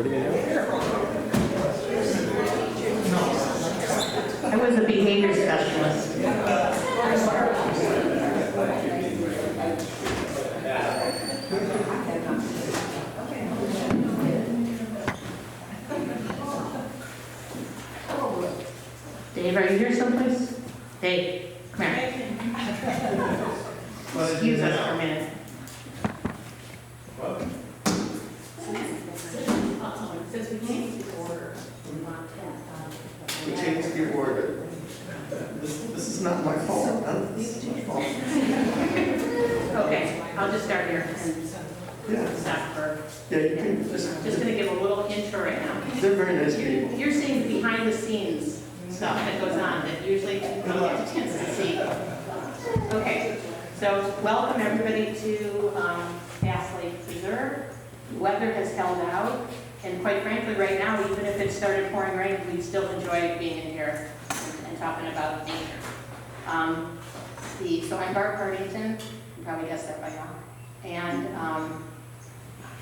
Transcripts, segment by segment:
I was a behavior specialist. Dave, are you here someplace? Dave, come here. Excuse us for a minute. Since we changed the order, We changed the order. This is not my fault. This is my fault. Okay, I'll just start here and Yeah. stop for. Yeah, you can just. Just going to give a little intro right now. They're very nice people. You're seeing behind the scenes stuff that goes on that usually you don't get a chance to see. Okay, so welcome everybody to Bass Lake Preserve. The weather has held out, and quite frankly, right now, even if it started pouring rain, we'd still enjoy being in here and talking about nature. So I'm Barb Hardington. You probably guessed that by now. And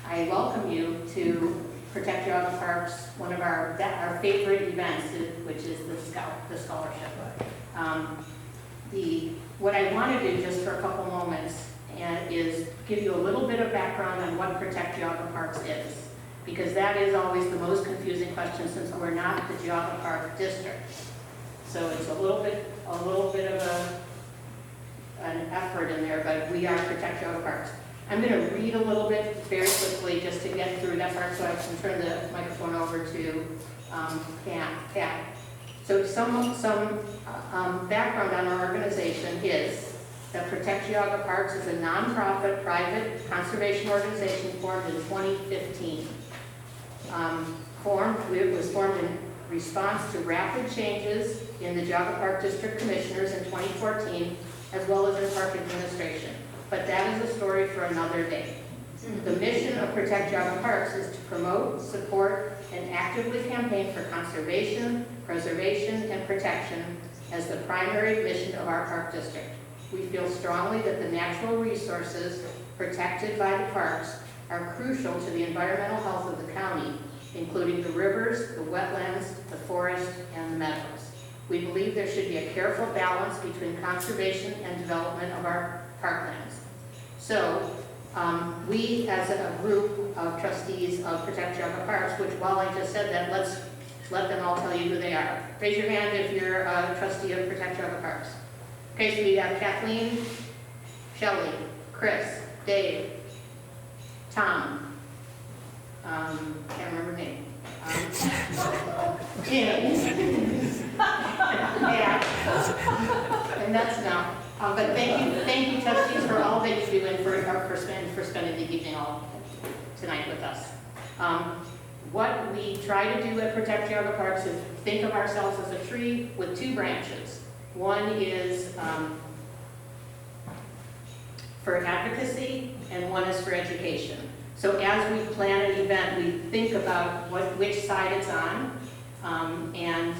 I welcome you to Protect Geauga Parks, one of our favorite events, which is the scholarship. What I want to do just for a couple moments is give you a little bit of background on what Protect Geauga Parks is, because that is always the most confusing question since we're not the Geauga Park District. So it's a little bit of an effort in there, but we are Protect Geauga Parks. I'm going to read a little bit very quickly just to get through that part so I can turn the microphone over to Pat. So some background on our organization is that Protect Geauga Parks is a nonprofit private conservation organization formed in 2015. It was formed in response to rapid changes in the Geauga Park District Commissioners in 2014, as well as in park administration. But that is a story for another day. The mission of Protect Geauga Parks is to promote, support, and actively campaign for conservation, preservation, and protection as the primary mission of our park district. We feel strongly that the natural resources protected by the parks are crucial to the environmental health of the county, including the rivers, the wetlands, the forest, and the meadows. We believe there should be a careful balance between conservation and development of our parklands. So we as a group of trustees of Protect Geauga Parks, which while I just said that, let's let them all tell you who they are. Raise your hand if you're a trustee of Protect Geauga Parks. Okay, so we have Kathleen, Shelley, Chris, Dave, Tom, can't remember her name. Jenny. Yeah. And that's enough. But thank you trustees for all that you do and for spending the evening all tonight with us. What we try to do at Protect Geauga Parks is think of ourselves as a tree with two branches. One is for advocacy and one is for education. So as we plan an event, we think about which side it's on and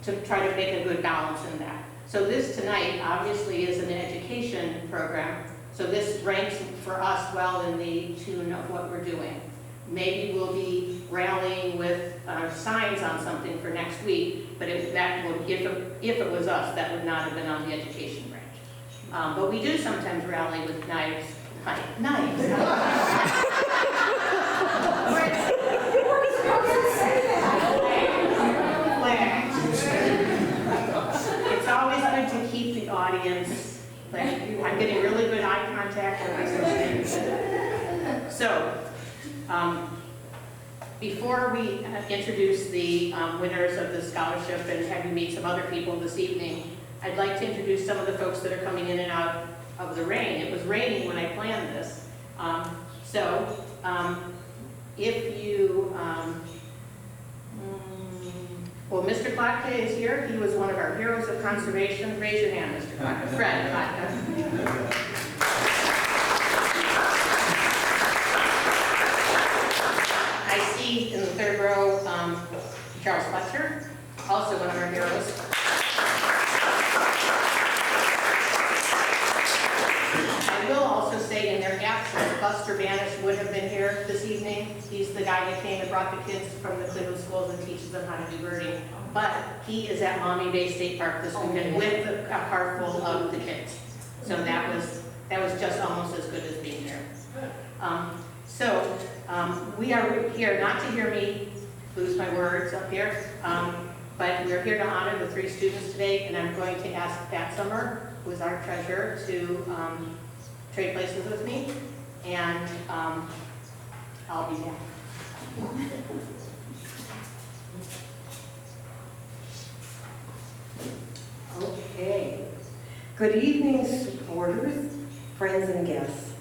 to try to make a good balance in that. So this tonight obviously is an education program, so this ranks for us well in the tune of what we're doing. Maybe we'll be rallying with signs on something for next week, but if it was us, that would not have been on the education branch. But we do sometimes rally with knives. It's always good to keep the audience, I'm getting really good eye contact. So, before we introduce the winners of the scholarship and have you meet some other people this evening, I'd like to introduce some of the folks that are coming in and out of the rain. It was raining when I planned this. If you, well, Mr. Klotke is here. He was one of our heroes of conservation. Raise your hand, Mr. Klotke. Fred Klotke. I see in the third row, Charles Fletcher, also one of our heroes. I will also say in their absence, Buster Banish would have been here. here this evening. He's the guy that came and brought the kids from the Cleveland schools and teaches them how to do birding. But he is at Maumee Bay State Park this weekend with a car full of the kids. So that was just almost as good as being here. We are here not to hear me lose my words up here, but we're here to honor the 3 students today, and I'm going to ask Pat Summer, who is our treasurer, to trade places with me, and I'll be back. Okay. Good evening, supporters, friends, and guests.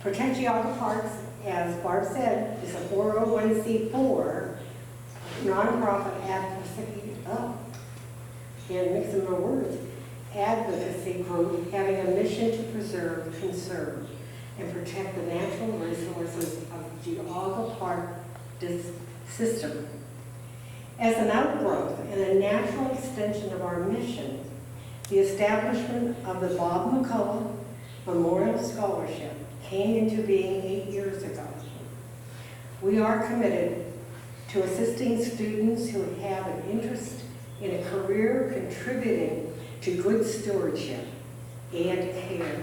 Protect Geauga Parks, as Barb said, is a 401c4 nonprofit advocacy group having a mission to preserve, conserve, and protect the natural resources of Geauga Park system. As an outgrowth and a natural extension of our mission, the establishment of the Bob McCullough Memorial Scholarship came into being 8 years ago. We are committed to assisting students who have an interest in a career contributing to good stewardship and care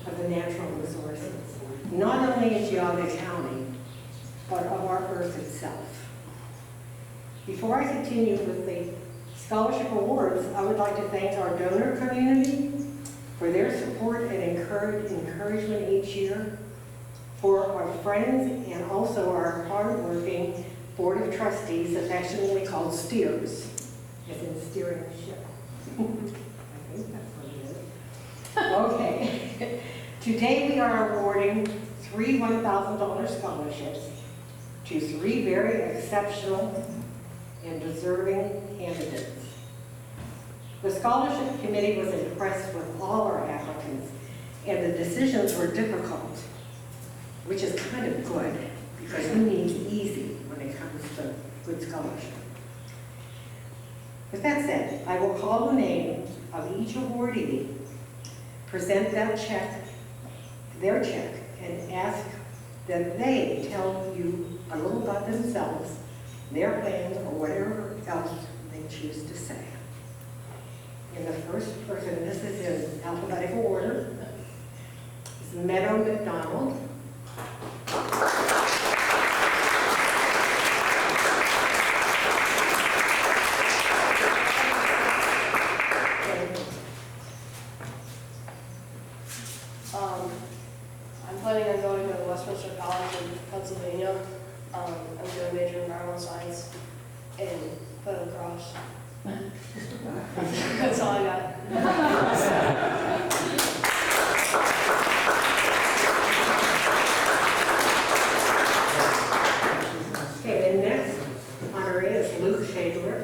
of the natural resources, not only in Geauga County, but of our earth itself. Before I continue with the scholarship awards, I would like to thank our donor community for their support and encouragement each year, for our friends and also our hardworking Board of Trustees, affectionately called steers, as in steering the ship. I think that's what it is. Okay. Today we are awarding 3 $1,000 scholarships to 3 very exceptional and deserving candidates. The scholarship committee was impressed with all our applicants, and the decisions were difficult, which is kind of good, because who needs easy when it comes to good scholarship? With that said, I will call the name of each awardee, present that check, their check, and ask that they tell you a little about themselves, their plans, or whatever else they choose to say. And the first person, this is in alphabetical order, is Meadow McDonald. I'm planning on going to Westminster College in Pennsylvania. I'm going to major in environmental science and put a cross. That's all I got. Okay, the next honoree is Luke Shadler.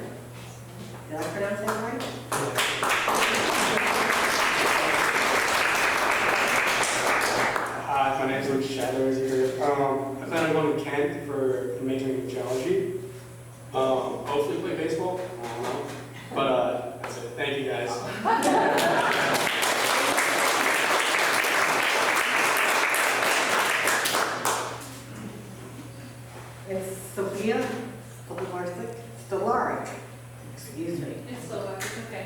Did I pronounce that right? Hi, my name is Luke Shadler. I plan on going to Kent for majoring in geology. Hopefully play baseball. I don't know. But that's it. Thank you guys. It's Sophia Stolarik. Excuse me. It's so it's okay.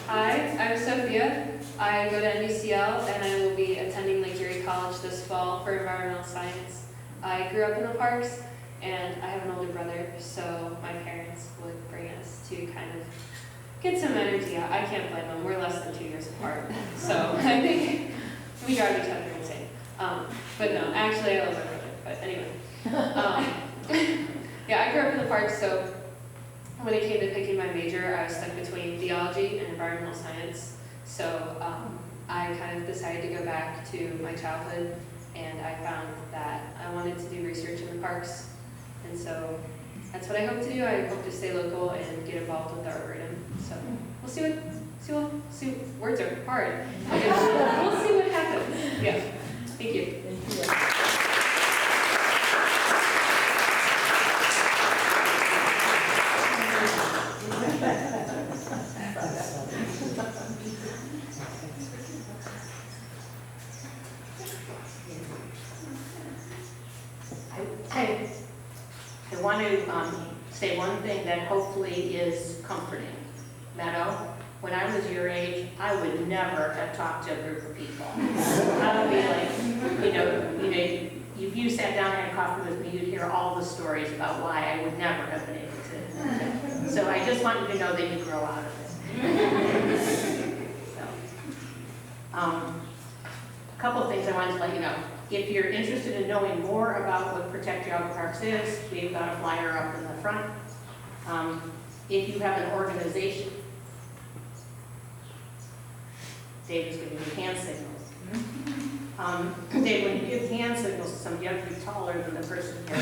Hi, I'm Sophia. I go to NUCL and I will be attending Lake Erie College this fall for environmental science. I grew up in the parks and I have an older brother, so my parents would bring us to kind of get some energy out. I can't blame them, we're less than 2 years apart, so I think we drive each other insane. But no, actually I love my brother, but anyway. Yeah, I grew up in the parks, so when it came to picking my major, I was stuck between theology and environmental science. So I kind of decided to go back to my childhood, and I found that I wanted to do research in the parks. And so that's what I hope to do. I hope to stay local and get involved with the Arboretum. So we'll see what words are hard. We'll see what happens. Yeah, thank you. I want to say one thing that hopefully is comforting. Meadow, when I was your age, I would never have talked to a group of people. I would be like, if you sat down and had coffee with me, you'd hear all the stories about why I would never have been able to. So I just want you to know that you grow out of it. So, a couple of things I wanted to let you know. If you're interested in knowing more about what Protect Geauga Parks is, we've got a flyer up in the front. If you have an organization, Dave is giving you hand signals. Dave, when you give hand signals to somebody, you have to be taller than the person here.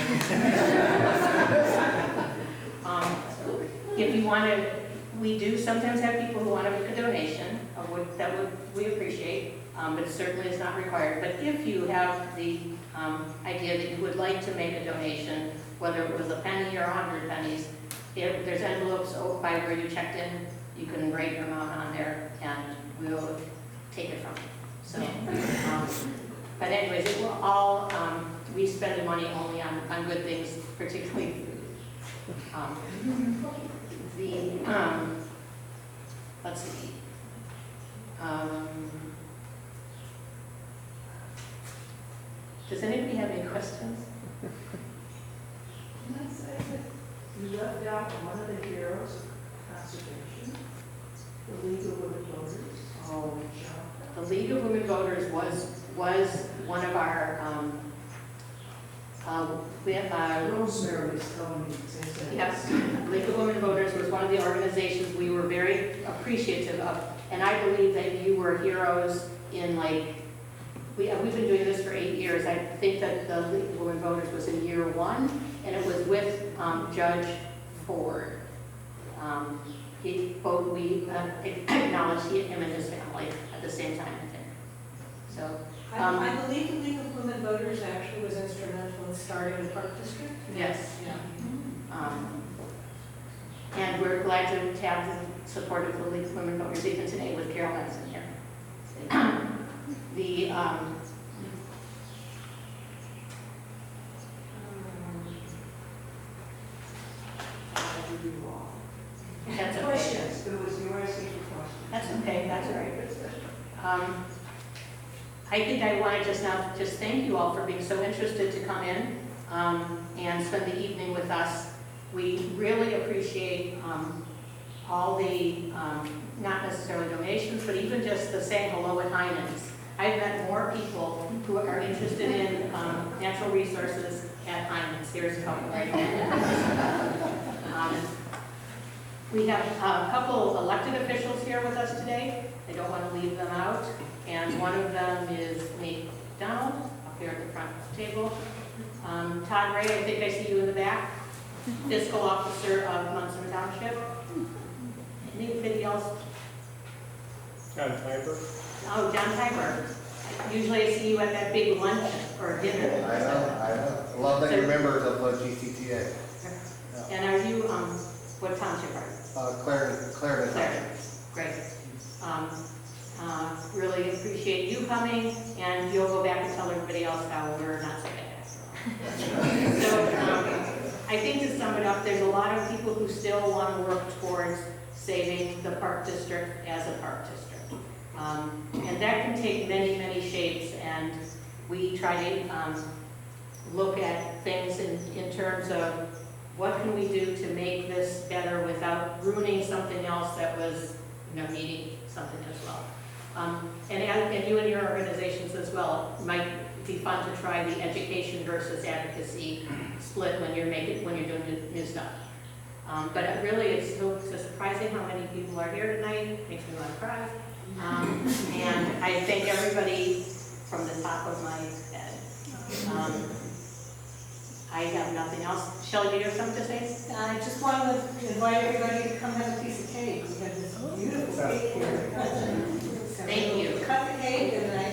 If you want to, we do sometimes have people who want to make a donation, we appreciate, but it certainly is not required. But if you have the idea that you would like to make a donation, whether it was a penny or 100 pennies, if there's envelopes by where you checked in, you can write your amount on there, and we'll take it from you. So, but anyways, it will all, we spend the money only on good things, particularly food. Let's see. Does anybody have any questions? Can I say that you left out one of the heroes of conservation, the League of Women Voters? Oh, The League of Women Voters was one of our, Rosemary's telling me to say that. yes, League of Women Voters was one of the organizations we were very appreciative of, and I believe that you were heroes in we've been doing this for 8 years. I think that the League of Women Voters was in year 1, and it was with Judge Ford. We acknowledged him and his family at the same time, I think. So, I believe the League of Women Voters actually was instrumental in starting the Park District. yes. And we're glad to have the support of the League of Women Voters even today with Carol Benson here. That's okay. Questions, it was you asking for questions. That's okay, that's all right. I think I want to just thank you all for being so interested to come in and spend the evening with us. We really appreciate all the, not necessarily donations, but even just the saying hello at Heinen's. I've met more people who are interested in natural resources at Heinen's. Here's a couple right now. We have a couple elected officials here with us today. I don't want to leave them out. And one of them is Nate Donald, up here at the front table. Todd Ray, I think I see you in the back. Fiscal Officer of Munson Township. Anybody else? John Piper. Oh, John Tiber. Usually I see you at that big lunch or dinner. I know. A lot of the members of GCTA. And are you, what township are you? Clarendon. Clarendon. Great. Really appreciate you coming, and you'll go back and tell everybody else how we're not so bad. So I think to sum it up, there's a lot of people who still want to work towards saving the Park District as a Park District. And that can take many, many shapes, and we try to look at things in terms of what can we do to make this better without ruining something else that was, needing something as well. And you and your organizations as well, it might be fun to try the education versus advocacy split when you're doing new stuff. But it's surprising how many people are here tonight. Makes me want to cry. And I thank everybody from the top of my head. I have nothing else. Shelley, do you have something to say? I just want to invite everybody to come have a piece of cake. We have this beautiful cake here. Thank you. Cut the cake, and I